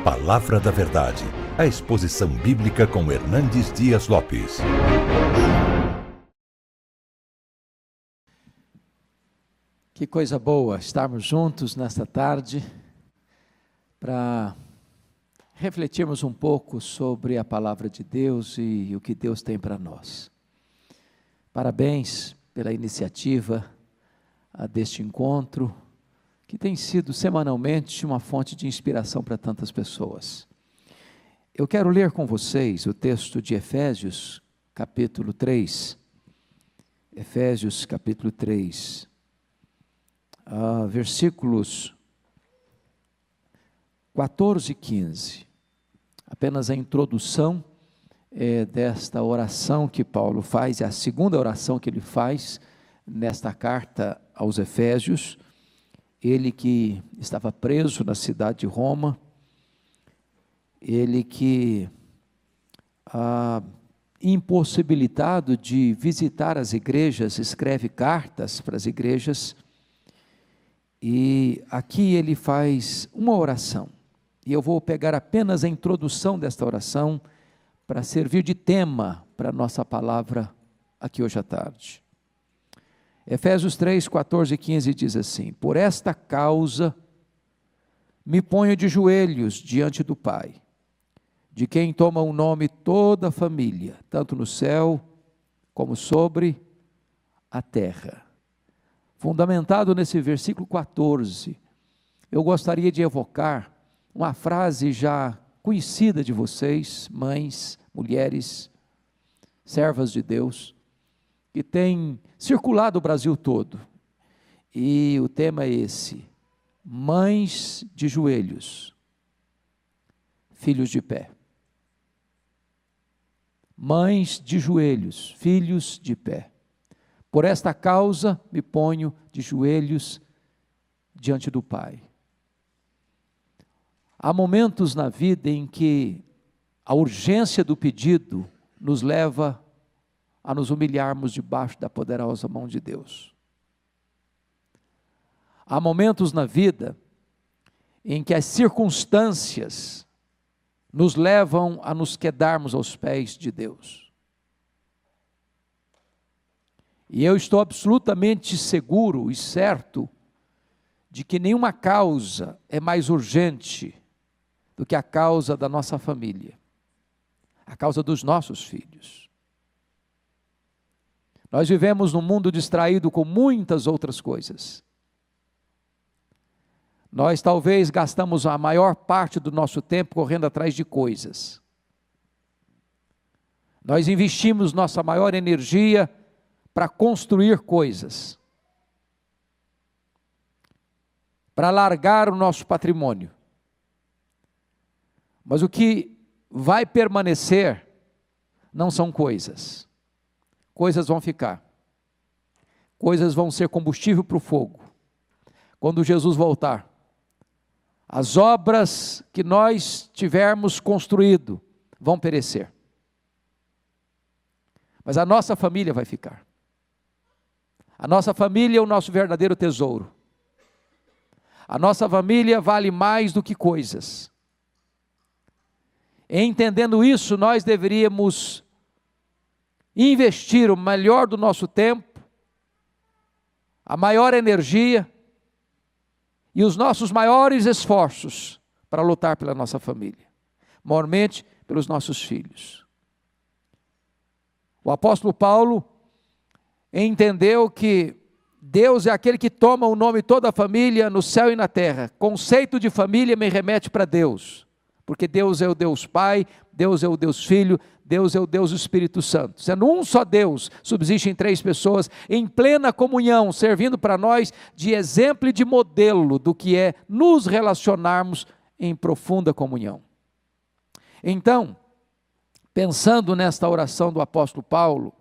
Palavra da Verdade, a exposição bíblica com Hernandes Dias Lopes. Que coisa boa estarmos juntos nesta tarde para refletirmos um pouco sobre a palavra de Deus e o que Deus tem para nós. Parabéns pela iniciativa deste encontro, que tem sido semanalmente uma fonte de inspiração para tantas pessoas. Eu quero ler com vocês o texto de Efésios, capítulo 3. Efésios, capítulo 3, versículos 14 e 15. Apenas a introdução desta oração que Paulo faz, é a segunda oração que ele faz nesta carta aos Efésios. Ele que estava preso na cidade de Roma, ele que impossibilitado de visitar as igrejas, escreve cartas para as igrejas, e aqui ele faz uma oração, e eu vou pegar apenas a introdução desta oração, para servir de tema para a nossa palavra aqui hoje à tarde. Efésios 3, 14 e 15 diz assim: por esta causa me ponho de joelhos diante do Pai, de quem toma o nome toda a família, tanto no céu como sobre a terra. Fundamentado nesse versículo 14, eu gostaria de evocar uma frase já conhecida de vocês, mães, mulheres, servas de Deus, que tem circulado o Brasil todo, e o tema é esse: mães de joelhos, filhos de pé. Mães de joelhos, filhos de pé. Por esta causa me ponho de joelhos diante do Pai. Há momentos na vida em que a urgência do pedido nos leva a nos humilharmos debaixo da poderosa mão de Deus. Há momentos na vida em que as circunstâncias nos levam a nos quedarmos aos pés de Deus. E eu estou absolutamente seguro e certo de que nenhuma causa é mais urgente do que a causa da nossa família, a causa dos nossos filhos. Nós vivemos num mundo distraído com muitas outras coisas. Nós talvez gastamos a maior parte do nosso tempo correndo atrás de coisas. Nós investimos nossa maior energia para construir coisas, para alargar o nosso patrimônio. Mas o que vai permanecer não são coisas. Coisas vão ficar. Coisas vão ser combustível para o fogo. Quando Jesus voltar, as obras que nós tivermos construído vão perecer. Mas a nossa família vai ficar. A nossa família é o nosso verdadeiro tesouro. A nossa família vale mais do que coisas. Entendendo isso, nós deveríamos investir o melhor do nosso tempo, a maior energia e os nossos maiores esforços para lutar pela nossa família, maiormente pelos nossos filhos. O apóstolo Paulo entendeu que Deus é aquele que toma o nome de toda a família no céu e na terra. Conceito de família me remete para Deus, porque Deus é o Deus Pai, Deus é o Deus Filho, Deus é o Deus Espírito Santo. Sendo um só Deus, subsistem três pessoas em plena comunhão, servindo para nós de exemplo e de modelo do que é nos relacionarmos em profunda comunhão. Então, pensando nesta oração do apóstolo Paulo,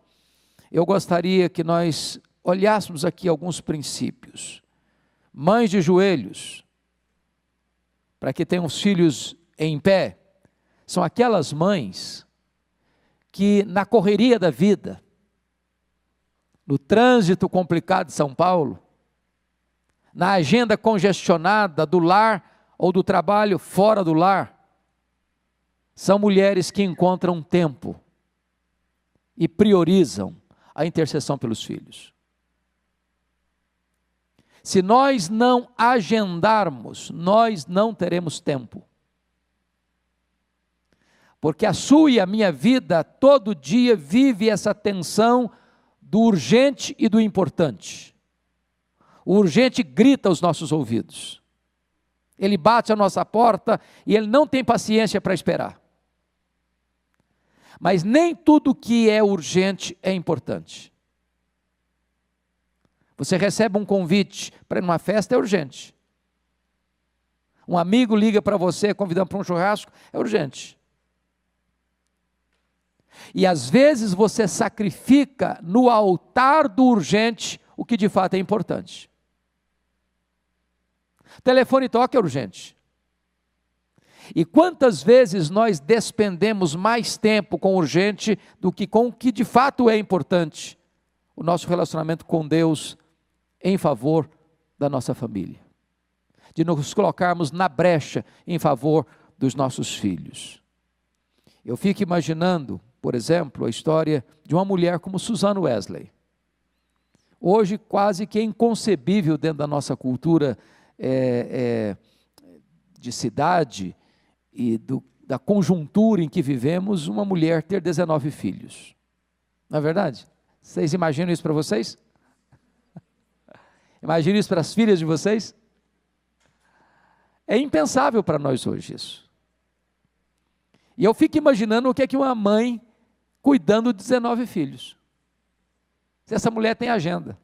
eu gostaria que nós olhássemos aqui alguns princípios. Mães de joelhos, para que tenham os filhos em pé, são aquelas mães que na correria da vida, no trânsito complicado de São Paulo, na agenda congestionada do lar ou do trabalho fora do lar, são mulheres que encontram tempo e priorizam a intercessão pelos filhos. Se nós não agendarmos, nós não teremos tempo. Porque a sua e a minha vida, todo dia, vive essa tensão do urgente e do importante. O urgente grita aos nossos ouvidos. Ele bate a nossa porta e ele não tem paciência para esperar. Mas nem tudo que é urgente é importante. Você recebe um convite para ir numa festa, é urgente. Um amigo liga para você convidando para um churrasco, é urgente. E às vezes você sacrifica no altar do urgente o que de fato é importante. Telefone toca é urgente. E quantas vezes nós despendemos mais tempo com o urgente do que com o que de fato é importante? O nosso relacionamento com Deus em favor da nossa família. De nos colocarmos na brecha em favor dos nossos filhos. Eu fico imaginando, por exemplo, a história de uma mulher como Susan Wesley. Hoje quase que é inconcebível dentro da nossa cultura de cidade e da conjuntura em que vivemos, uma mulher ter 19 filhos. Não é verdade? Vocês imaginam isso para vocês? Imaginam isso para as filhas de vocês? É impensável para nós hoje isso. E eu fico imaginando o que é que uma mãe cuidando de 19 filhos. Se essa mulher tem agenda.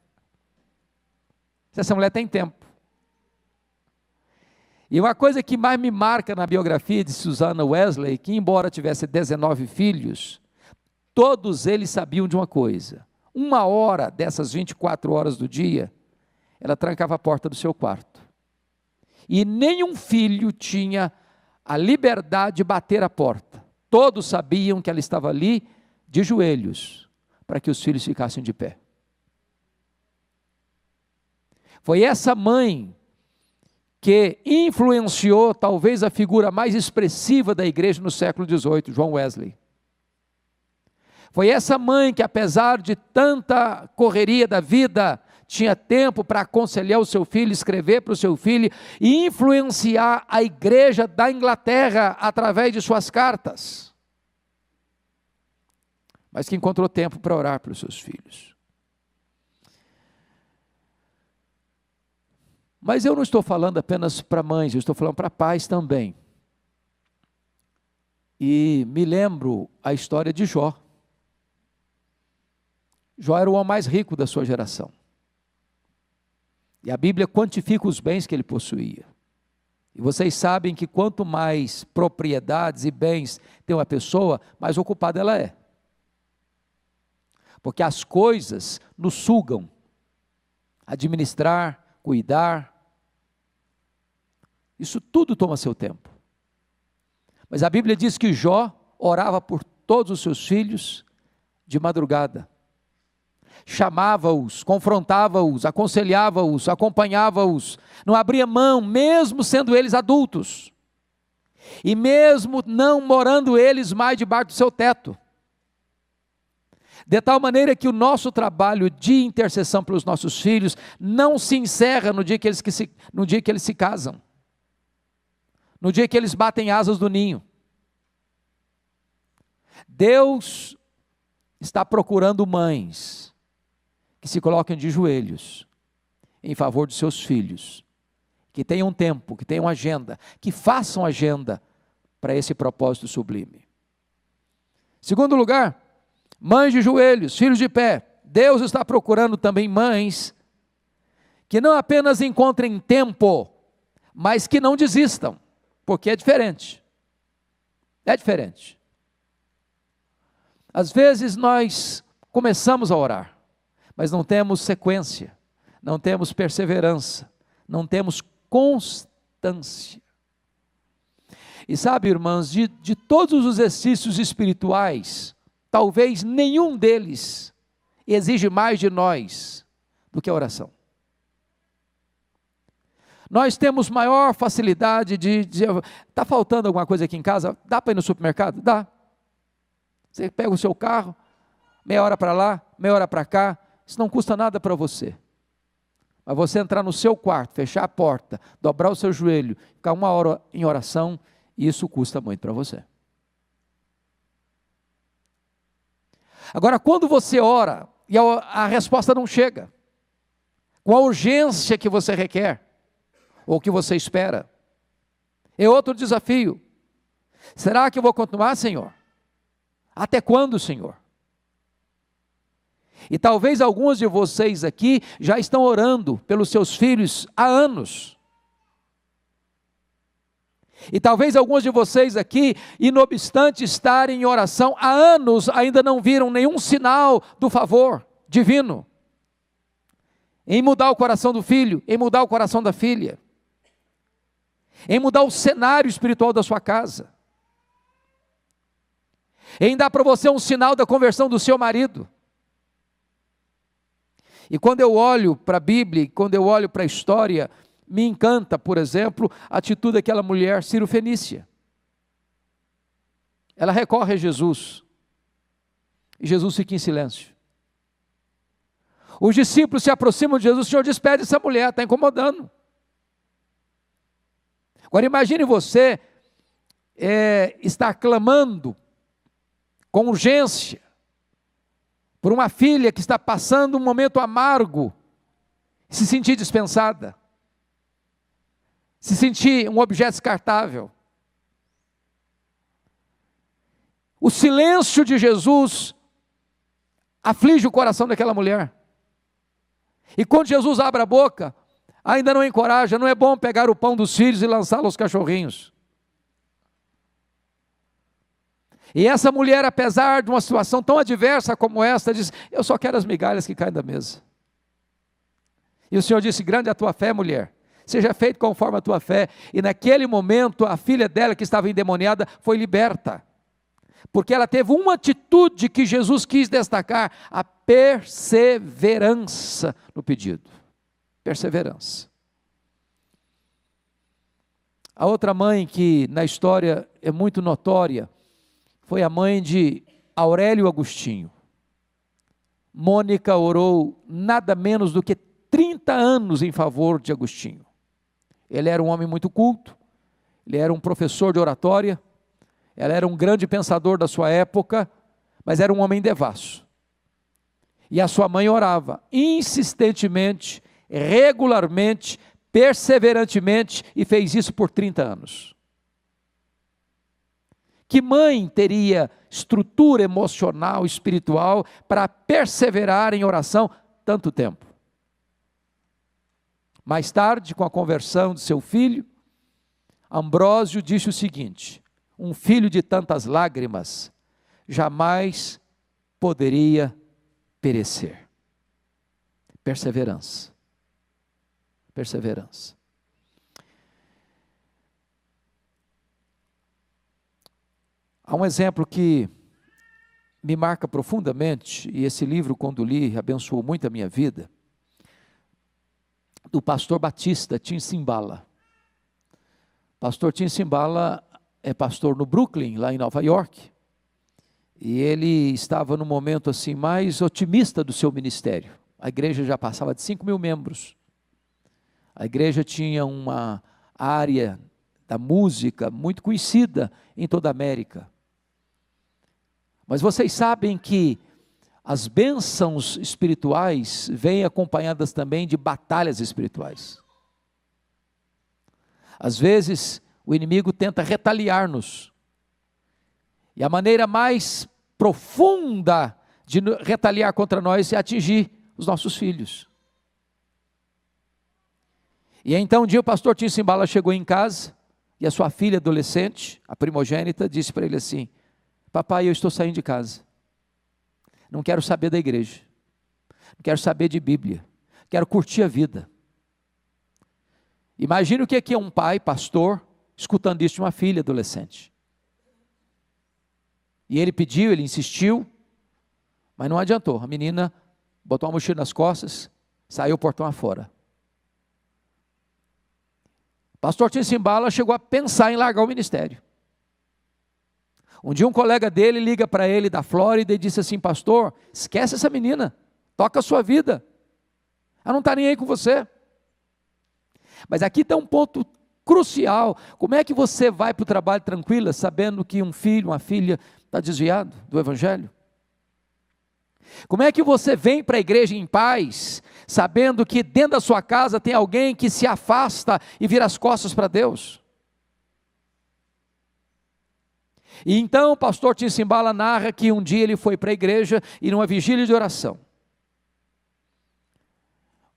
Se essa mulher tem tempo. E uma coisa que mais me marca na biografia de Susan Wesley, que embora tivesse 19 filhos, todos eles sabiam de uma coisa. 1 hora dessas 24 horas do dia, ela trancava a porta do seu quarto. E nenhum filho tinha a liberdade de bater a porta. Todos sabiam que ela estava ali de joelhos, para que os filhos ficassem de pé. Foi essa mãe que influenciou talvez a figura mais expressiva da igreja no século XVIII, John Wesley. Foi essa mãe que, apesar de tanta correria da vida, tinha tempo para aconselhar o seu filho, escrever para o seu filho e influenciar a igreja da Inglaterra através de suas cartas. Mas que encontrou tempo para orar pelos seus filhos. Mas eu não estou falando apenas para mães, eu estou falando para pais também. E me lembro a história de Jó. Jó era o homem mais rico da sua geração. E a Bíblia quantifica os bens que ele possuía. E vocês sabem que quanto mais propriedades e bens tem uma pessoa, mais ocupada ela é. Porque as coisas nos sugam. Administrar, cuidar. Isso tudo toma seu tempo. Mas a Bíblia diz que Jó orava por todos os seus filhos de madrugada. Chamava-os, confrontava-os, aconselhava-os, acompanhava-os, não abria mão, mesmo sendo eles adultos, e mesmo não morando eles mais debaixo do seu teto, de tal maneira que o nosso trabalho de intercessão pelos nossos filhos não se encerra no dia que eles se casam, no dia que eles batem asas do ninho. Deus está procurando mães que se coloquem de joelhos em favor dos seus filhos, que tenham tempo, que tenham agenda, que façam agenda para esse propósito sublime. Segundo lugar, mães de joelhos, filhos de pé. Deus está procurando também mães que não apenas encontrem tempo, mas que não desistam, porque é diferente. É diferente. Às vezes nós começamos a orar, mas não temos sequência, não temos perseverança, não temos constância. E sabe, irmãos, de todos os exercícios espirituais, talvez nenhum deles exige mais de nós do que a oração. Nós temos maior facilidade de dizer, está faltando alguma coisa aqui em casa? Dá para ir no supermercado? Dá. Você pega o seu carro, meia hora para lá, meia hora para cá, isso não custa nada para você. Mas você entrar no seu quarto, fechar a porta, dobrar o seu joelho, ficar 1 hora em oração, isso custa muito para você. Agora, quando você ora e a resposta não chega, com a urgência que você requer, ou que você espera, é outro desafio. Será que eu vou continuar, Senhor? Até quando, Senhor? E talvez alguns de vocês aqui já estão orando pelos seus filhos há anos. E talvez alguns de vocês aqui, e não obstante estarem em oração há anos, ainda não viram nenhum sinal do favor divino em mudar o coração do filho, em mudar o coração da filha, em mudar o cenário espiritual da sua casa, em dar para você um sinal da conversão do seu marido. E quando eu olho para a Bíblia, quando eu olho para a história, me encanta, por exemplo, a atitude daquela mulher Ciro-fenícia. Ela recorre a Jesus, e Jesus fica em silêncio. Os discípulos se aproximam de Jesus, o Senhor despede essa mulher, está incomodando. Agora imagine você estar clamando com urgência por uma filha que está passando um momento amargo, se sentir dispensada, se sentir um objeto descartável. O silêncio de Jesus aflige o coração daquela mulher. E quando Jesus abre a boca, ainda não encoraja, não é bom pegar o pão dos filhos e lançá-lo aos cachorrinhos. E essa mulher, apesar de uma situação tão adversa como esta, diz, eu só quero as migalhas que caem da mesa. E o Senhor disse, grande é a tua fé, mulher, seja feito conforme a tua fé. E naquele momento, a filha dela que estava endemoniada foi liberta, porque ela teve uma atitude que Jesus quis destacar, a perseverança no pedido. Perseverança. A outra mãe que na história é muito notória, foi a mãe de Aurélio Agostinho. Mônica orou nada menos do que 30 anos em favor de Agostinho. Ele era um homem muito culto, ele era um professor de oratória, ela era um grande pensador da sua época, mas era um homem devasso. E a sua mãe orava insistentemente, regularmente, perseverantemente, e fez isso por 30 anos. Que mãe teria estrutura emocional, espiritual, para perseverar em oração tanto tempo? Mais tarde, com a conversão de seu filho, Ambrósio disse o seguinte, um filho de tantas lágrimas, jamais poderia perecer. Perseverança. Perseverança. Há um exemplo que me marca profundamente, e esse livro, quando li, abençoou muito a minha vida, do pastor batista Tim Cymbala. Pastor Tim Cymbala é pastor no Brooklyn, lá em Nova York, e ele estava no momento assim mais otimista do seu ministério. A igreja já passava de 5.000 membros. A igreja tinha uma área da música muito conhecida em toda a América. Mas vocês sabem que as bênçãos espirituais vêm acompanhadas também de batalhas espirituais. Às vezes, o inimigo tenta retaliar-nos. E a maneira mais profunda de retaliar contra nós é atingir os nossos filhos. E então um dia o pastor Tim Cymbala chegou em casa, e a sua filha adolescente, a primogênita, disse para ele assim, papai, eu estou saindo de casa, não quero saber da igreja, não quero saber de Bíblia, quero curtir a vida. Imagina o que é um pai, pastor, escutando isso de uma filha adolescente. E ele pediu, ele insistiu, mas não adiantou, a menina botou uma mochila nas costas, saiu o portão afora. Pastor Tim Simbala chegou a pensar em largar o ministério. Um dia um colega dele liga para ele da Flórida e disse assim: pastor, esquece essa menina, toca a sua vida, ela não está nem aí com você. Mas aqui está um ponto crucial: como é que você vai para o trabalho tranquila, sabendo que um filho, uma filha está desviado do Evangelho? Como é que você vem para a igreja em paz, sabendo que dentro da sua casa tem alguém que se afasta e vira as costas para Deus? E então o pastor Tim Simbala narra que um dia ele foi para a igreja e numa vigília de oração,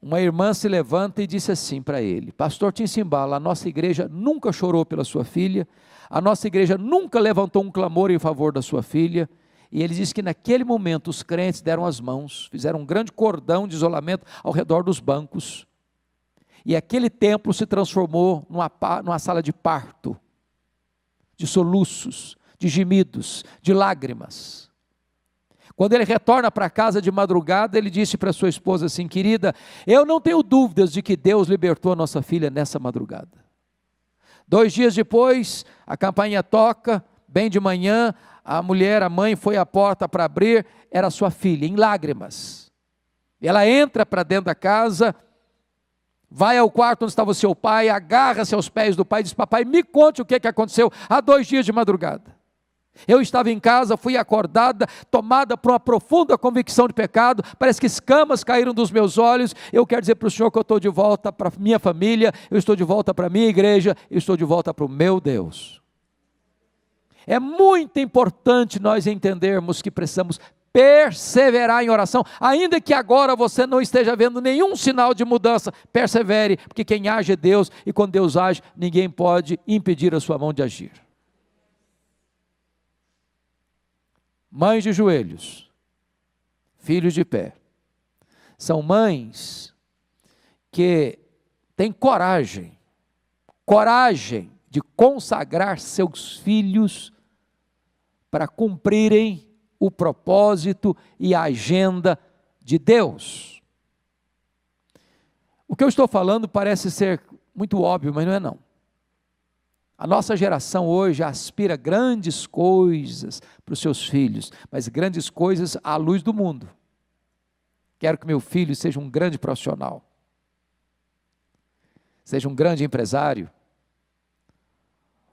uma irmã se levanta e disse assim para ele: pastor Tim Simbala, a nossa igreja nunca chorou pela sua filha, a nossa igreja nunca levantou um clamor em favor da sua filha. E ele diz que naquele momento os crentes deram as mãos, fizeram um grande cordão de isolamento ao redor dos bancos, e aquele templo se transformou numa sala de parto, de soluços, de gemidos, de lágrimas. Quando ele retorna para casa de madrugada, ele disse para sua esposa assim: querida, eu não tenho dúvidas de que Deus libertou a nossa filha nessa madrugada. 2 dias depois, a campainha toca, bem de manhã, a mãe foi à porta para abrir, era sua filha, em lágrimas. Ela entra para dentro da casa, vai ao quarto onde estava o seu pai, agarra-se aos pés do pai e diz: papai, me conte o que aconteceu há 2 dias de madrugada. Eu estava em casa, fui acordada, tomada por uma profunda convicção de pecado, parece que escamas caíram dos meus olhos. Eu quero dizer para o Senhor que eu estou de volta para a minha família, eu estou de volta para a minha igreja, eu estou de volta para o meu Deus. É muito importante nós entendermos que precisamos perseverar em oração, ainda que agora você não esteja vendo nenhum sinal de mudança, persevere, porque quem age é Deus, e quando Deus age, ninguém pode impedir a sua mão de agir. Mães de joelhos, filhos de pé, são mães que têm coragem de consagrar seus filhos para cumprirem o propósito e a agenda de Deus. O que eu estou falando parece ser muito óbvio, mas não é não. A nossa geração hoje aspira grandes coisas para os seus filhos, mas grandes coisas à luz do mundo. Quero que meu filho seja um grande profissional, seja um grande empresário,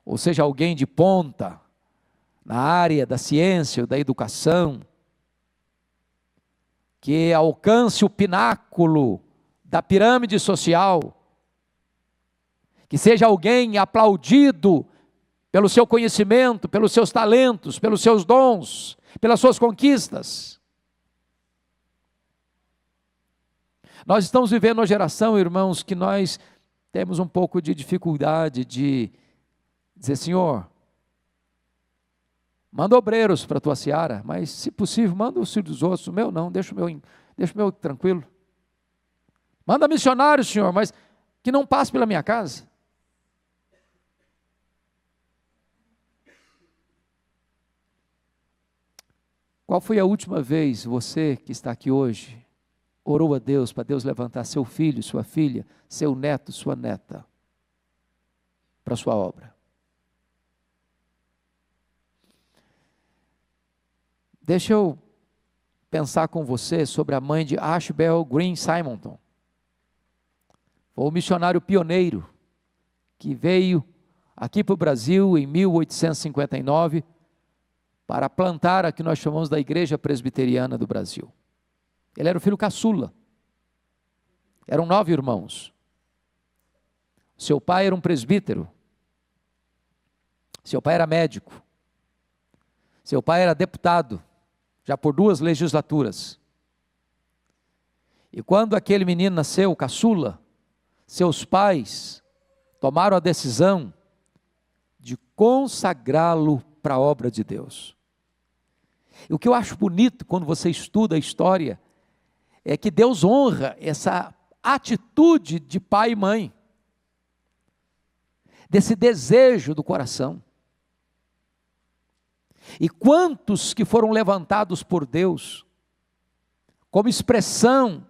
ou seja alguém de ponta na área da ciência, da educação, que alcance o pináculo da pirâmide social, que seja alguém aplaudido pelo seu conhecimento, pelos seus talentos, pelos seus dons, pelas suas conquistas. Nós estamos vivendo uma geração, irmãos, que nós temos um pouco de dificuldade de dizer: Senhor, manda obreiros para a tua seara, mas se possível, manda os filhos dos outros, o meu não, deixa o meu tranquilo. Manda missionários, Senhor, mas que não passe pela minha casa. Qual foi a última vez, você que está aqui hoje, orou a Deus para Deus levantar seu filho, sua filha, seu neto, sua neta, para a sua obra? Deixa eu pensar com você sobre a mãe de Ashbel Green Simonton. Foi um missionário pioneiro que veio aqui para o Brasil em 1859 para plantar a que nós chamamos da Igreja Presbiteriana do Brasil. Ele era o filho caçula. Eram 9 irmãos. Seu pai era um presbítero. Seu pai era médico. Seu pai era deputado, já por 2 legislaturas. E quando aquele menino nasceu, o caçula, seus pais tomaram a decisão de consagrá-lo para a obra de Deus. E o que eu acho bonito quando você estuda a história é que Deus honra essa atitude de pai e mãe, desse desejo do coração. E quantos que foram levantados por Deus como expressão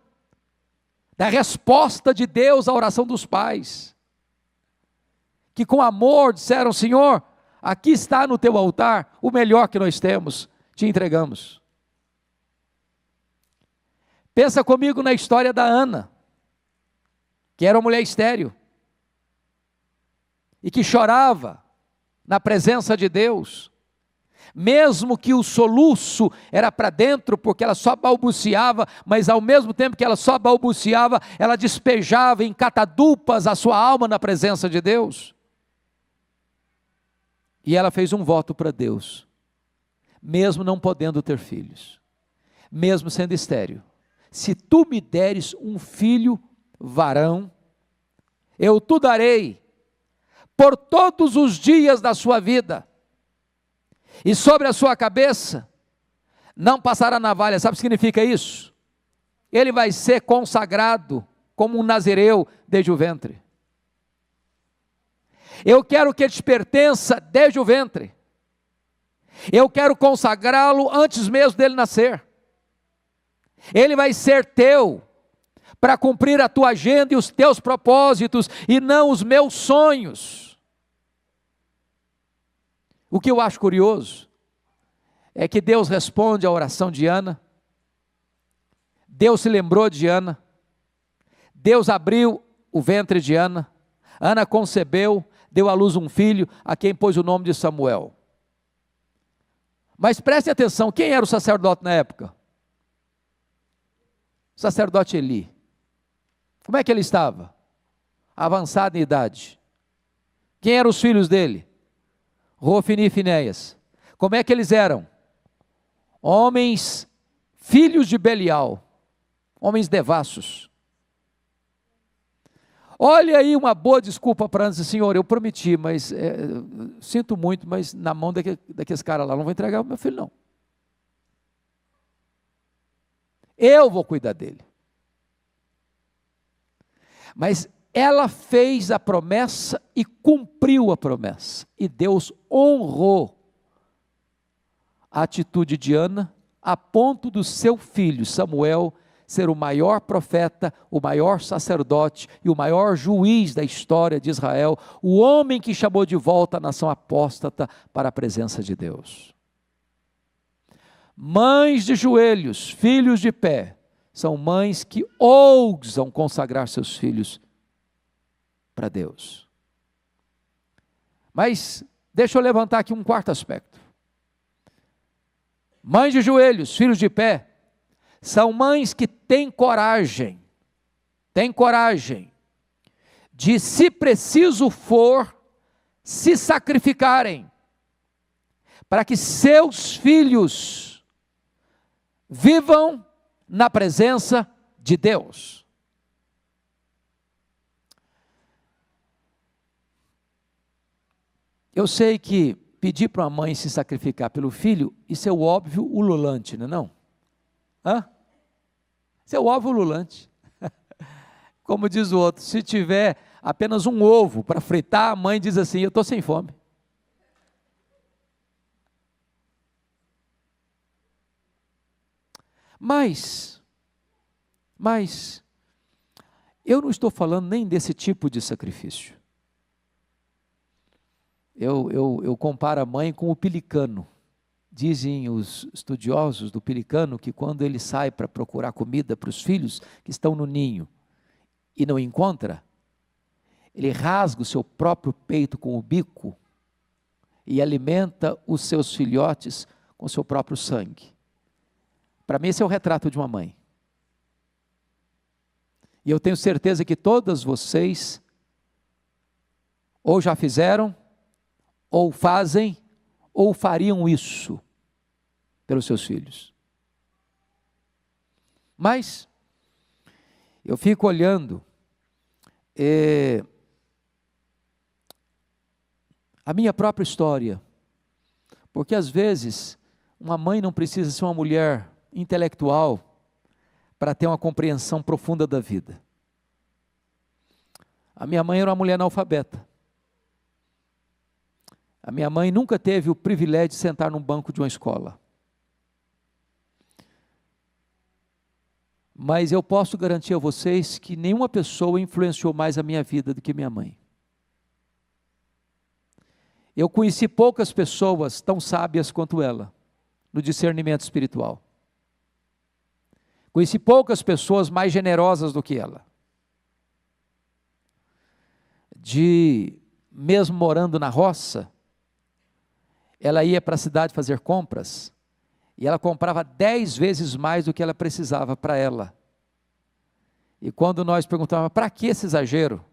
da resposta de Deus à oração dos pais. que com amor disseram: Senhor, aqui está no teu altar o melhor que nós temos, te entregamos. Pensa comigo na história da Ana, que era uma mulher estéril, e que chorava na presença de Deus, mesmo que o soluço era para dentro, porque ela só balbuciava, mas ao mesmo tempo que ela só balbuciava, ela despejava em catadupas a sua alma na presença de Deus. E ela fez um voto para Deus, mesmo não podendo ter filhos, mesmo sendo estéril: se tu me deres um filho varão, eu te darei por todos os dias da sua vida, e sobre a sua cabeça não passará navalha. Sabe o que significa isso? Ele vai ser consagrado como um nazireu desde o ventre. Eu quero que ele te pertença desde o ventre. Eu quero consagrá-lo antes mesmo dele nascer. Ele vai ser teu para cumprir a tua agenda e os teus propósitos, e não os meus sonhos. O que eu acho curioso é que Deus responde à oração de Ana. Deus se lembrou de Ana. Deus abriu o ventre de Ana. Ana concebeu, deu à luz um filho, a quem pôs o nome de Samuel. Mas preste atenção, quem era o sacerdote na época? O sacerdote Eli. Como é que ele estava? Avançado em idade. Quem eram os filhos dele? Hofni e Finéias. Como é que eles eram? Homens, filhos de Belial, homens devassos. Olha aí uma boa desculpa para antes: Senhor, eu prometi, mas sinto muito, mas na mão daqueles caras lá, não vou entregar o meu filho não. Eu vou cuidar dele. Mas ela fez a promessa e cumpriu a promessa, e Deus honrou a atitude de Ana, a ponto do seu filho Samuel ser o maior profeta, o maior sacerdote e o maior juiz da história de Israel, o homem que chamou de volta a nação apóstata para a presença de Deus. Mães de joelhos, filhos de pé, são mães que ousam consagrar seus filhos para Deus. Mas deixa eu levantar aqui um quarto aspecto. Mães de joelhos, filhos de pé, são mães que têm coragem de, se preciso for, se sacrificarem, para que seus filhos vivam na presença de Deus. Eu sei que pedir para uma mãe se sacrificar pelo filho, isso é o óbvio ululante, não é não? Hã? Isso é o óbvio ululante. Como diz o outro, se tiver apenas um ovo para fritar, a mãe diz assim: eu estou sem fome. Mas, eu não estou falando nem desse tipo de sacrifício. Eu comparo a mãe com o pelicano. Dizem os estudiosos do pelicano que quando ele sai para procurar comida para os filhos que estão no ninho e não encontra, ele rasga o seu próprio peito com o bico e alimenta os seus filhotes com o seu próprio sangue. Para mim esse é o retrato de uma mãe. E eu tenho certeza que todas vocês ou já fizeram, ou fazem, ou fariam isso pelos seus filhos. Mas eu fico olhando a minha própria história, porque às vezes uma mãe não precisa ser uma mulher intelectual para ter uma compreensão profunda da vida. A minha mãe era uma mulher analfabeta. A minha mãe nunca teve o privilégio de sentar num banco de uma escola. Mas eu posso garantir a vocês que nenhuma pessoa influenciou mais a minha vida do que minha mãe. Eu conheci poucas pessoas tão sábias quanto ela, no discernimento espiritual. Conheci poucas pessoas mais generosas do que ela. Mesmo morando na roça, ela ia para a cidade fazer compras, e ela comprava 10 vezes mais do que ela precisava para ela. E quando nós perguntávamos, para que esse exagero?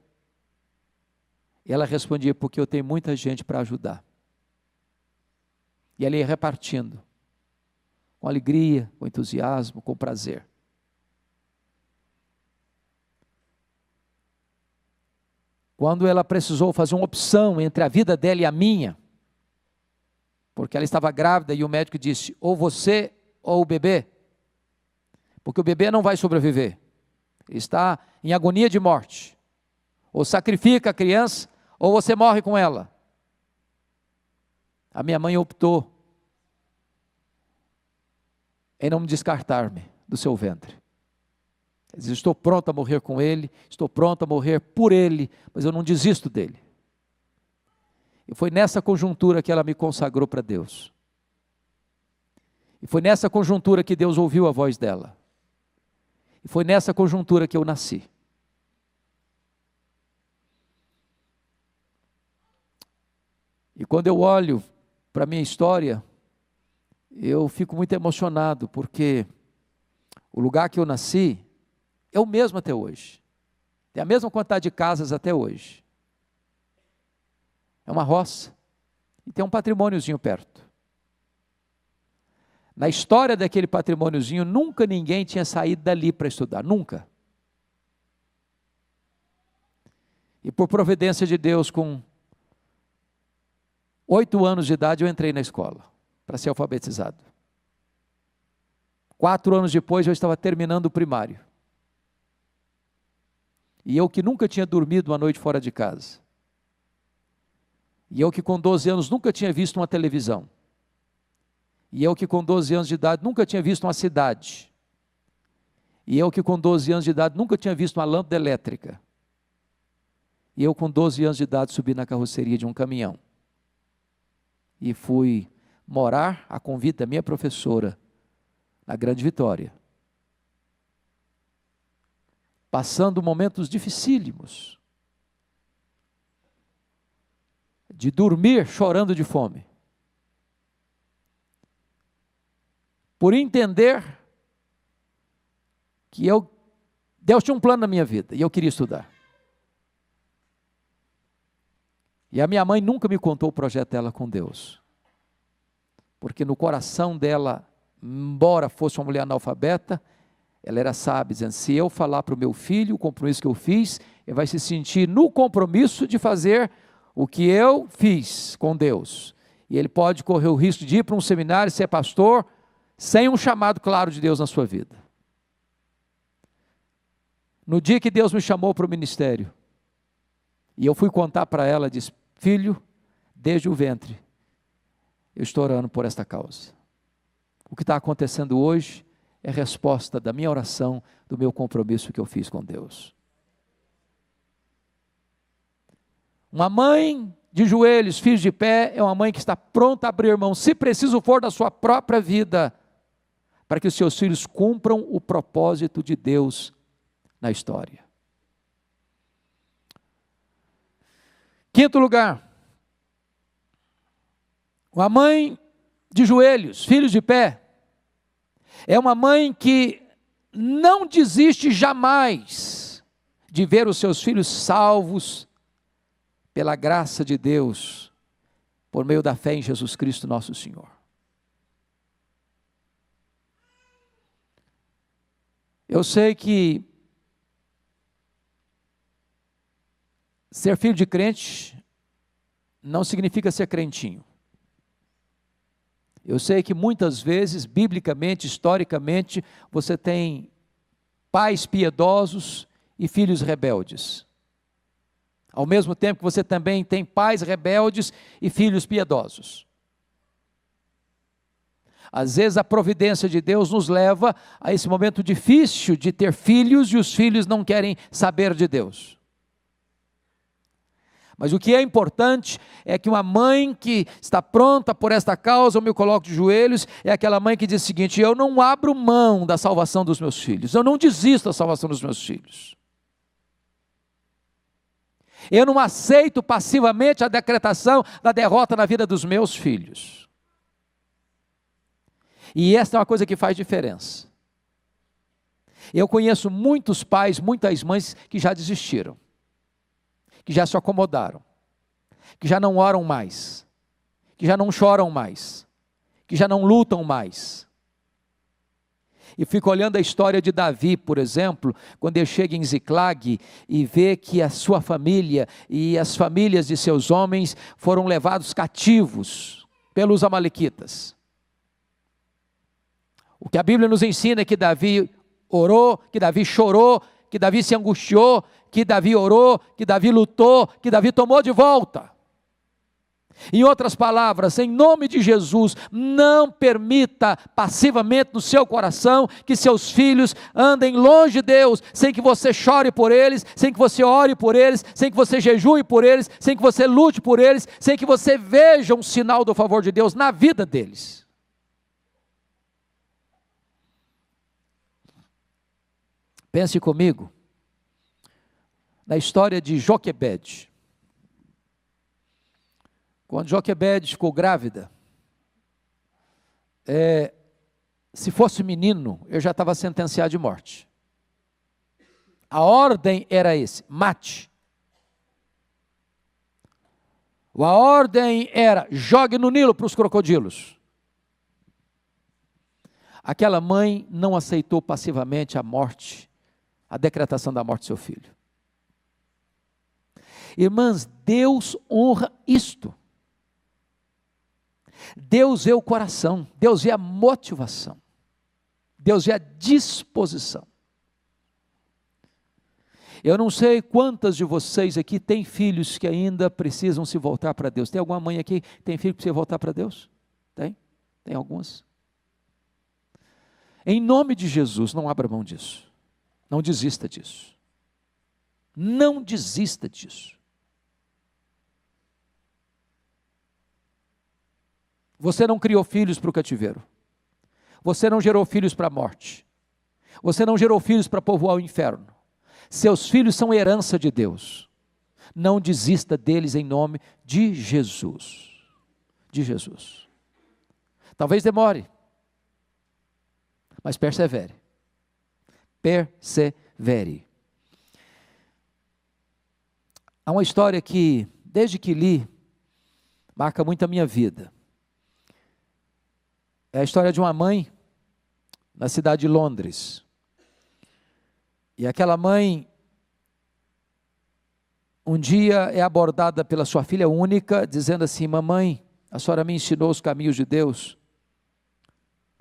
Ela respondia, porque eu tenho muita gente para ajudar. E ela ia repartindo, com alegria, com entusiasmo, com prazer. Quando ela precisou fazer uma opção entre a vida dela e a minha, porque ela estava grávida e o médico disse, ou você ou o bebê, porque o bebê não vai sobreviver, ele está em agonia de morte, ou sacrifica a criança, ou você morre com ela. A minha mãe optou em não me descartar-me do seu ventre. Ela diz, estou pronto a morrer com ele, estou pronto a morrer por ele, mas eu não desisto dele. E foi nessa conjuntura que ela me consagrou para Deus. E foi nessa conjuntura que Deus ouviu a voz dela. E foi nessa conjuntura que eu nasci. E quando eu olho para a minha história, eu fico muito emocionado, porque o lugar que eu nasci é o mesmo até hoje. Tem a mesma quantidade de casas até hoje. É uma roça. E tem um patrimôniozinho perto. Na história daquele patrimôniozinho, nunca ninguém tinha saído dali para estudar. Nunca. E por providência de Deus, com 8 anos de idade, eu entrei na escola para ser alfabetizado. 4 anos depois, eu estava terminando o primário. E eu que nunca tinha dormido uma noite fora de casa. E eu que com 12 anos nunca tinha visto uma televisão. E eu que com 12 anos de idade nunca tinha visto uma cidade. E eu que com 12 anos de idade nunca tinha visto uma lâmpada elétrica. E eu com 12 anos de idade subi na carroceria de um caminhão. E fui morar, a convite da minha professora, na Grande Vitória. Passando momentos dificílimos. De dormir chorando de fome. Por entender que Deus tinha um plano na minha vida e eu queria estudar. E a minha mãe nunca me contou o projeto dela com Deus. Porque no coração dela, embora fosse uma mulher analfabeta, ela era sábia, dizendo, se eu falar para o meu filho o compromisso que eu fiz, ele vai se sentir no compromisso de fazer o que eu fiz com Deus. E ele pode correr o risco de ir para um seminário, ser pastor, sem um chamado claro de Deus na sua vida. No dia que Deus me chamou para o ministério, e eu fui contar para ela, disse, filho, desde o ventre, eu estou orando por esta causa. O que está acontecendo hoje é resposta da minha oração, do meu compromisso que eu fiz com Deus. Uma mãe de joelhos, filhos de pé, é uma mãe que está pronta a abrir mão, se preciso for, da sua própria vida, para que os seus filhos cumpram o propósito de Deus na história. Quinto lugar, uma mãe de joelhos, filhos de pé, é uma mãe que não desiste jamais de ver os seus filhos salvos pela graça de Deus, por meio da fé em Jesus Cristo nosso Senhor. Eu sei que ser filho de crente não significa ser crentinho. Eu sei que muitas vezes, biblicamente, historicamente, você tem pais piedosos e filhos rebeldes. Ao mesmo tempo que você também tem pais rebeldes e filhos piedosos. Às vezes a providência de Deus nos leva a esse momento difícil de ter filhos e os filhos não querem saber de Deus. Mas o que é importante é que uma mãe que está pronta por esta causa, eu me coloco de joelhos, é aquela mãe que diz o seguinte: eu não abro mão da salvação dos meus filhos, eu não desisto da salvação dos meus filhos. Eu não aceito passivamente a decretação da derrota na vida dos meus filhos. E esta é uma coisa que faz diferença. Eu conheço muitos pais, muitas mães que já desistiram, que já se acomodaram, que já não oram mais, que já não choram mais, que já não lutam mais. E fico olhando a história de Davi, por exemplo, quando ele chega em Ziclag e vê que a sua família e as famílias de seus homens foram levados cativos pelos amalequitas. O que a Bíblia nos ensina é que Davi orou, que Davi chorou, que Davi se angustiou, que Davi orou, que Davi lutou, que Davi tomou de volta. Em outras palavras, em nome de Jesus, não permita passivamente no seu coração que seus filhos andem longe de Deus, sem que você chore por eles, sem que você ore por eles, sem que você jejue por eles, sem que você lute por eles, sem que você veja um sinal do favor de Deus na vida deles. Pense comigo na história de Joquebede. Quando Joquebede ficou grávida, se fosse menino, eu já estava sentenciado de morte. A ordem era mate. A ordem era: jogue no Nilo para os crocodilos. Aquela mãe não aceitou passivamente a morte, a decretação da morte do seu filho. Irmãs, Deus honra isto. Deus vê o coração, Deus vê a motivação, Deus vê a disposição. Eu não sei quantas de vocês aqui têm filhos que ainda precisam se voltar para Deus. Tem alguma mãe aqui que tem filho que precisa voltar para Deus? Tem? Tem algumas? Em nome de Jesus, não abra mão disso. Não desista disso. Não desista disso. Você não criou filhos para o cativeiro. Você não gerou filhos para a morte. Você não gerou filhos para povoar o inferno. Seus filhos são herança de Deus. Não desista deles em nome de Jesus. De Jesus. Talvez demore, mas persevere. Persevere. Há uma história que, desde que li, marca muito a minha vida. É a história de uma mãe na cidade de Londres. E aquela mãe, um dia é abordada pela sua filha única, dizendo assim: mamãe, a senhora me ensinou os caminhos de Deus,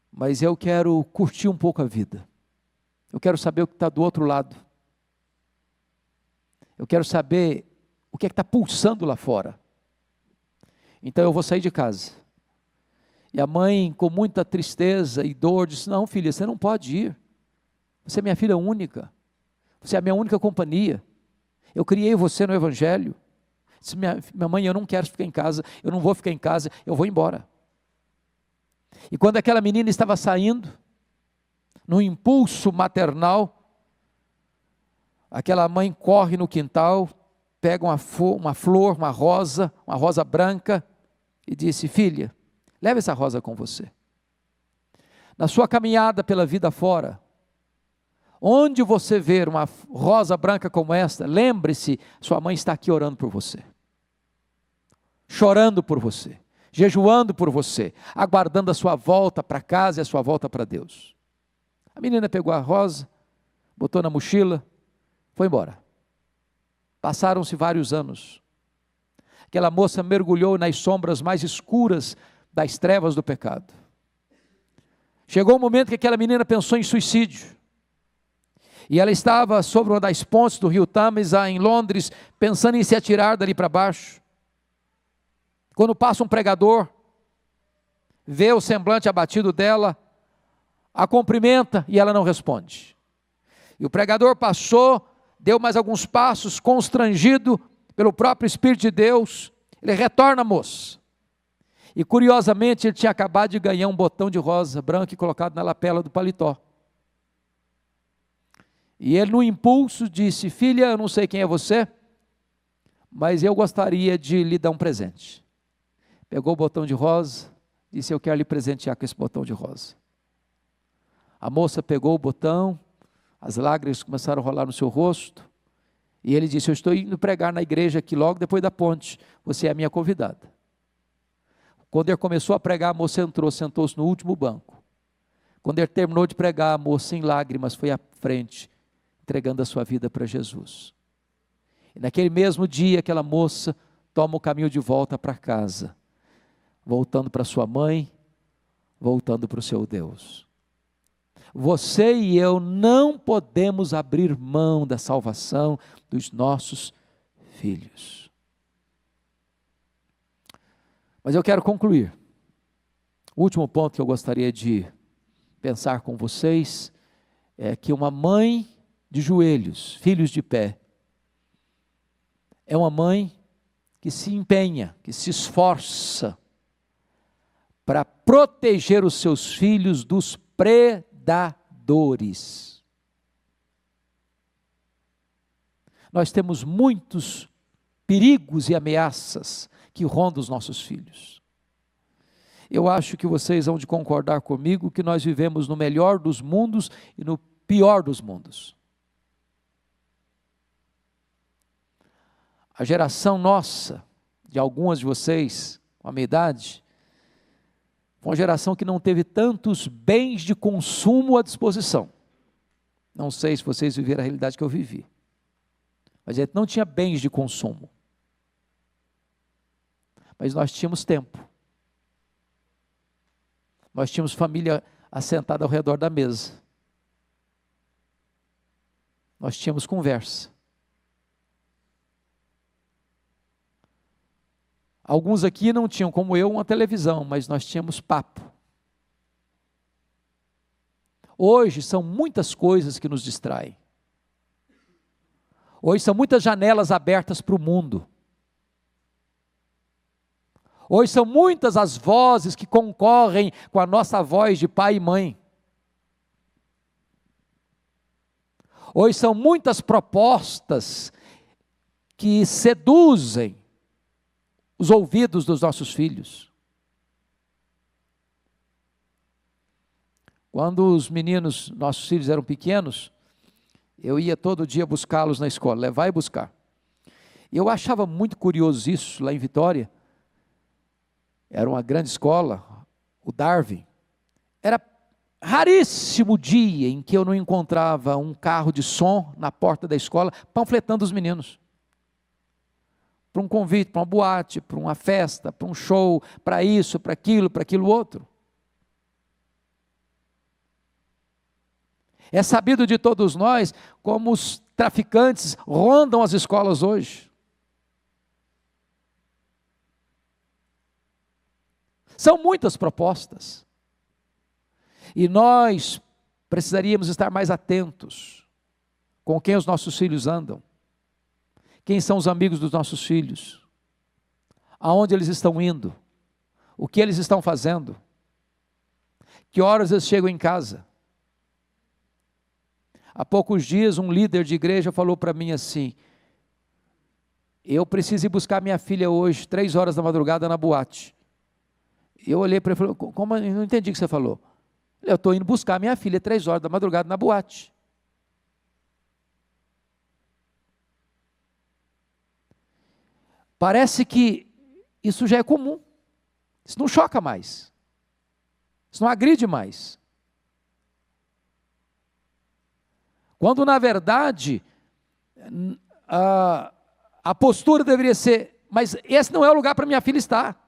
mas eu quero curtir um pouco a vida. Eu quero saber o que está do outro lado. Eu quero saber o que é que está pulsando lá fora. Então eu vou sair de casa. E a mãe, com muita tristeza e dor, disse: não, filha, você não pode ir. Você é minha filha única. Você é a minha única companhia. Eu criei você no Evangelho. Disse: minha mãe, eu não quero ficar em casa. Eu não vou ficar em casa, eu vou embora. E quando aquela menina estava saindo, num impulso maternal, aquela mãe corre no quintal, pega uma flor, uma rosa branca, e disse: filha, leve essa rosa com você. Na sua caminhada pela vida fora, onde você ver uma rosa branca como esta, lembre-se, sua mãe está aqui orando por você, chorando por você, jejuando por você, aguardando a sua volta para casa e a sua volta para Deus. A menina pegou a rosa, botou na mochila, foi embora. Passaram-se vários anos. Aquela moça mergulhou nas sombras mais escuras das trevas do pecado. Chegou o momento que aquela menina pensou em suicídio. E ela estava sobre uma das pontes do rio Thames, em Londres, pensando em se atirar dali para baixo. Quando passa um pregador, vê o semblante abatido dela, a cumprimenta e ela não responde. E o pregador passou, deu mais alguns passos, constrangido, pelo próprio Espírito de Deus, ele retorna a moça. E curiosamente ele tinha acabado de ganhar um botão de rosa branco e colocado na lapela do paletó. E ele no impulso disse: filha, eu não sei quem é você, mas eu gostaria de lhe dar um presente. Pegou o botão de rosa, disse: eu quero lhe presentear com esse botão de rosa. A moça pegou o botão, as lágrimas começaram a rolar no seu rosto, e ele disse: eu estou indo pregar na igreja aqui logo depois da ponte, você é a minha convidada. Quando ele começou a pregar, a moça entrou, sentou-se no último banco. Quando ele terminou de pregar, a moça em lágrimas foi à frente, entregando a sua vida para Jesus. E naquele mesmo dia, aquela moça toma o caminho de volta para casa, voltando para sua mãe, voltando para o seu Deus. Você e eu não podemos abrir mão da salvação dos nossos filhos. Mas eu quero concluir. O último ponto que eu gostaria de pensar com vocês é que uma mãe de joelhos, filhos de pé, é uma mãe que se empenha, que se esforça para proteger os seus filhos dos predadores. Nós temos muitos perigos e ameaças que rondam os nossos filhos. Eu acho que vocês vão de concordar comigo que nós vivemos no melhor dos mundos e no pior dos mundos. A geração nossa, de algumas de vocês, com a minha idade, foi uma geração que não teve tantos bens de consumo à disposição. Não sei se vocês viveram a realidade que eu vivi, mas a gente não tinha bens de consumo. Mas nós tínhamos tempo. Nós tínhamos família assentada ao redor da mesa. Nós tínhamos conversa. Alguns aqui não tinham, como eu, uma televisão, mas nós tínhamos papo. Hoje são muitas coisas que nos distraem. Hoje são muitas janelas abertas para o mundo. Hoje são muitas as vozes que concorrem com a nossa voz de pai e mãe. Hoje são muitas propostas que seduzem os ouvidos dos nossos filhos. Quando os meninos, nossos filhos eram pequenos, eu ia todo dia buscá-los na escola, levar e buscar. E eu achava muito curioso isso lá em Vitória. Era uma grande escola, o Darwin. Era raríssimo o dia em que eu não encontrava um carro de som na porta da escola, panfletando os meninos. Para um convite, para uma boate, para uma festa, para um show, para isso, para aquilo outro. É sabido de todos nós como os traficantes rondam as escolas hoje. São muitas propostas. E nós precisaríamos estar mais atentos com quem os nossos filhos andam. Quem são os amigos dos nossos filhos? Aonde eles estão indo? O que eles estão fazendo? Que horas eles chegam em casa? Há poucos dias um líder de igreja falou para mim assim: eu preciso ir buscar minha filha hoje, 3 horas da madrugada na boate. Eu olhei para ele e falei: como? Eu não entendi o que você falou. Eu estou indo buscar minha filha 3 horas da madrugada na boate. Parece que isso já é comum. Isso não choca mais. Isso não agride mais. Quando, na verdade, a postura deveria ser: mas esse não é o lugar para minha filha estar.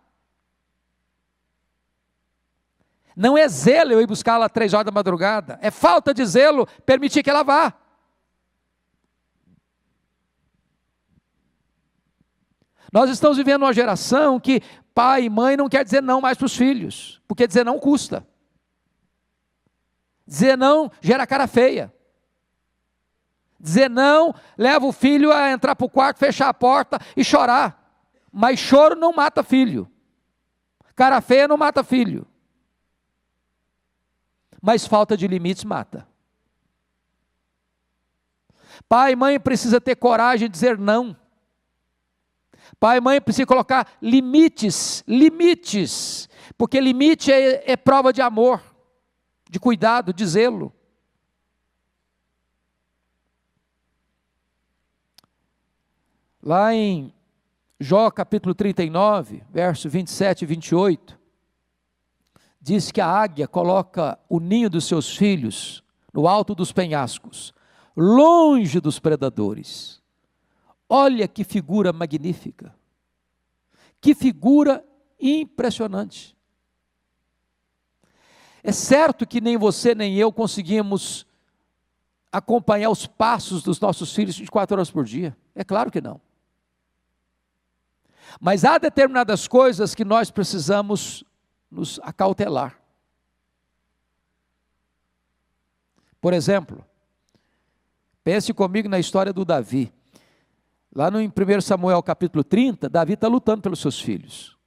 Não é zelo eu ir buscá-la 3 horas da madrugada. É falta de zelo permitir que ela vá. Nós estamos vivendo uma geração que pai e mãe não quer dizer não mais para os filhos, porque dizer não custa. Dizer não gera cara feia. Dizer não leva o filho a entrar para o quarto, fechar a porta e chorar. Mas choro não mata filho. Cara feia não mata filho. Mas falta de limites mata. Pai e mãe precisa ter coragem de dizer não. Pai e mãe precisa colocar limites, porque limite é prova de amor, de cuidado, de zelo. Lá em Jó capítulo 39, verso 27 e 28, diz que a águia coloca o ninho dos seus filhos no alto dos penhascos, longe dos predadores. Olha que figura magnífica, que figura impressionante. É certo que nem você nem eu conseguimos acompanhar os passos dos nossos filhos 24 horas por dia, é claro que não. Mas há determinadas coisas que nós precisamos nos acautelar. Por exemplo, pense comigo na história do Davi. Lá no 1 Samuel capítulo 30, Davi está lutando pelos seus filhos.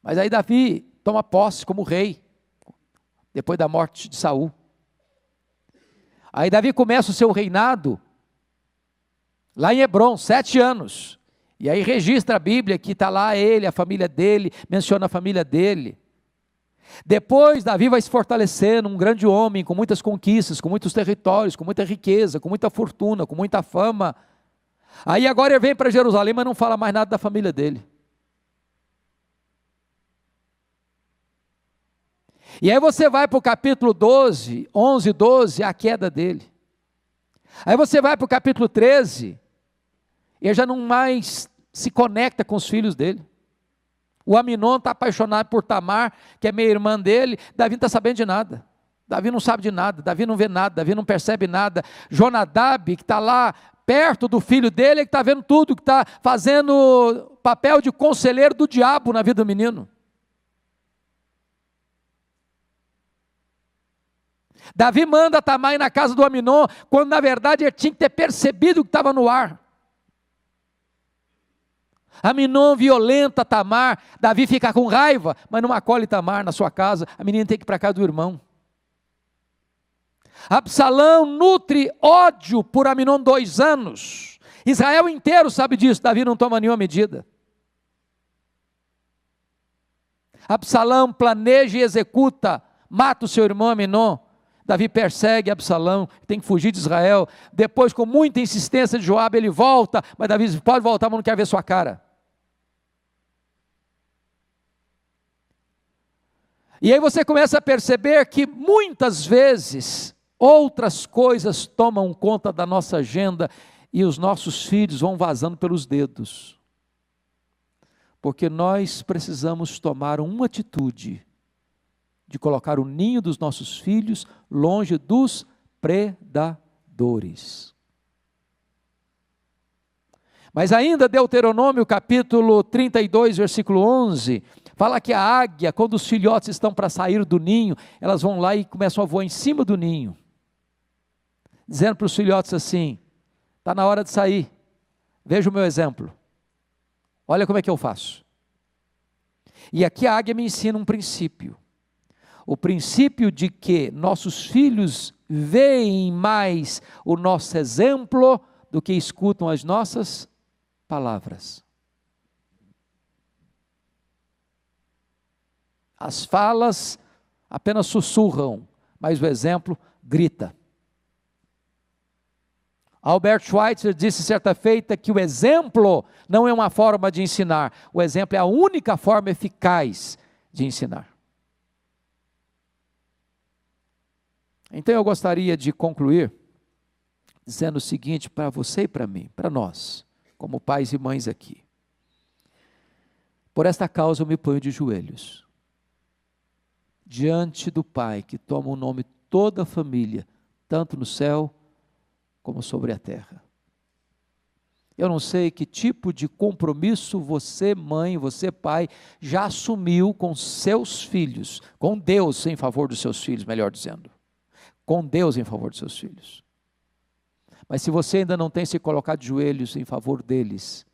Mas aí Davi toma posse como rei, depois da morte de Saul. Aí Davi começa o seu reinado, lá em Hebrom, 7 anos. E aí registra a Bíblia que está lá ele, a família dele, menciona a família dele. Depois Davi vai se fortalecendo, um grande homem, com muitas conquistas, com muitos territórios, com muita riqueza, com muita fortuna, com muita fama. Aí agora ele vem para Jerusalém, mas não fala mais nada da família dele. E aí você vai para o capítulo 12, 11 e 12, a queda dele. Aí você vai para o capítulo 13, ele já não mais se conecta com os filhos dele. O Aminon está apaixonado por Tamar, que é meia-irmã dele. Davi não está sabendo de nada. Davi não sabe de nada, Davi não vê nada, Davi não percebe nada. Jonadab, que está lá perto do filho dele, que está vendo tudo, que está fazendo papel de conselheiro do diabo na vida do menino. Davi manda Tamar ir na casa do Aminon, quando na verdade ele tinha que ter percebido o que estava no ar. Aminon violenta Tamar, Davi fica com raiva, mas não acolhe Tamar na sua casa, a menina tem que ir para a casa do irmão. Absalão nutre ódio por Aminon 2 anos, Israel inteiro sabe disso, Davi não toma nenhuma medida. Absalão planeja e executa, mata o seu irmão Aminon, Davi persegue Absalão, tem que fugir de Israel, depois com muita insistência de Joabe ele volta, mas Davi diz, pode voltar, mas não quer ver sua cara. E aí você começa a perceber que muitas vezes outras coisas tomam conta da nossa agenda e os nossos filhos vão vazando pelos dedos. Porque nós precisamos tomar uma atitude de colocar o ninho dos nossos filhos longe dos predadores. Mas ainda Deuteronômio capítulo 32, versículo 11, fala que a águia, quando os filhotes estão para sair do ninho, elas vão lá e começam a voar em cima do ninho, dizendo para os filhotes assim, está na hora de sair, veja o meu exemplo, olha como é que eu faço. E aqui a águia me ensina um princípio, o princípio de que nossos filhos veem mais o nosso exemplo do que escutam as nossas palavras. As falas apenas sussurram, mas o exemplo grita. Albert Schweitzer disse certa feita que o exemplo não é uma forma de ensinar, o exemplo é a única forma eficaz de ensinar. Então eu gostaria de concluir dizendo o seguinte para você e para mim, para nós, como pais e mães aqui. Por esta causa eu me ponho de joelhos, diante do Pai, que toma o nome de toda a família, tanto no céu como sobre a terra. Eu não sei que tipo de compromisso você, mãe, você, pai, já assumiu com seus filhos, com Deus em favor dos seus filhos, melhor dizendo. Com Deus em favor dos seus filhos. Mas se você ainda não tem se colocado de joelhos em favor deles,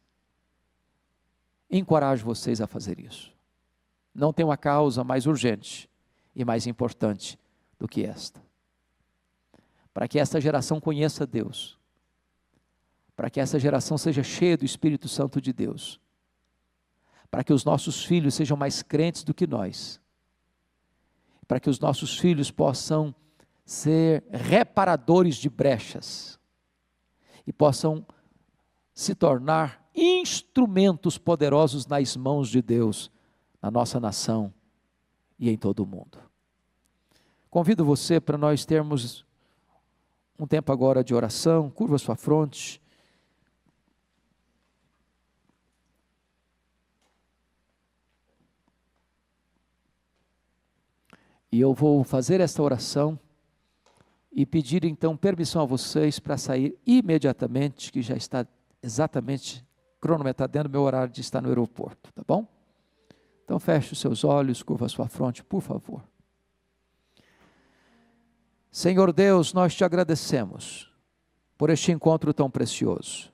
encorajo vocês a fazer isso. Não tem uma causa mais urgente e mais importante do que esta. Para que esta geração conheça Deus, para que essa geração seja cheia do Espírito Santo de Deus, para que os nossos filhos sejam mais crentes do que nós, para que os nossos filhos possam ser reparadores de brechas e possam se tornar instrumentos poderosos nas mãos de Deus, na nossa nação e em todo o mundo. Convido você para nós termos um tempo agora de oração. Curva sua fronte. E eu vou fazer esta oração e pedir então permissão a vocês para sair imediatamente, que já está exatamente cronometrado dentro do meu horário de estar no aeroporto, tá bom? Então feche os seus olhos, curva a sua fronte, por favor. Senhor Deus, nós te agradecemos por este encontro tão precioso,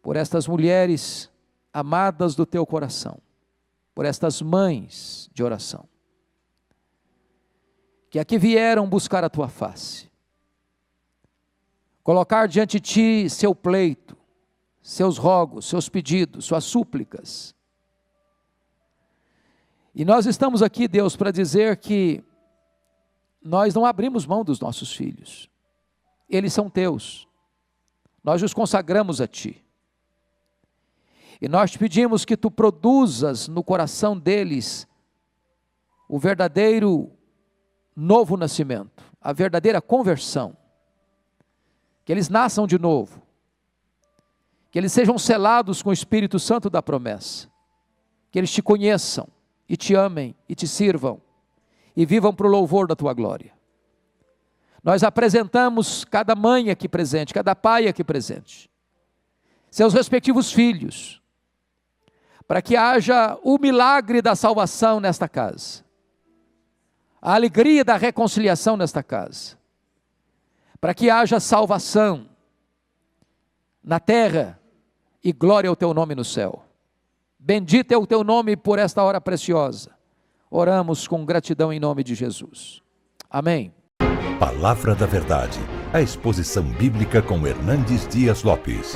por estas mulheres amadas do teu coração, por estas mães de oração, que aqui vieram buscar a tua face, colocar diante de ti seu pleito, seus rogos, seus pedidos, suas súplicas. E nós estamos aqui, Deus, para dizer que nós não abrimos mão dos nossos filhos, eles são teus, nós os consagramos a ti, e nós te pedimos que tu produzas no coração deles o verdadeiro novo nascimento, a verdadeira conversão, que eles nasçam de novo, que eles sejam selados com o Espírito Santo da promessa, que eles te conheçam, e te amem, e te sirvam, e vivam para o louvor da tua glória. Nós apresentamos cada mãe aqui presente, cada pai aqui presente, seus respectivos filhos, para que haja o milagre da salvação nesta casa, a alegria da reconciliação nesta casa, para que haja salvação na terra e glória ao teu nome no céu. Bendito é o teu nome por esta hora preciosa. Oramos com gratidão em nome de Jesus. Amém. Palavra da Verdade, a exposição bíblica com Hernandes Dias Lopes.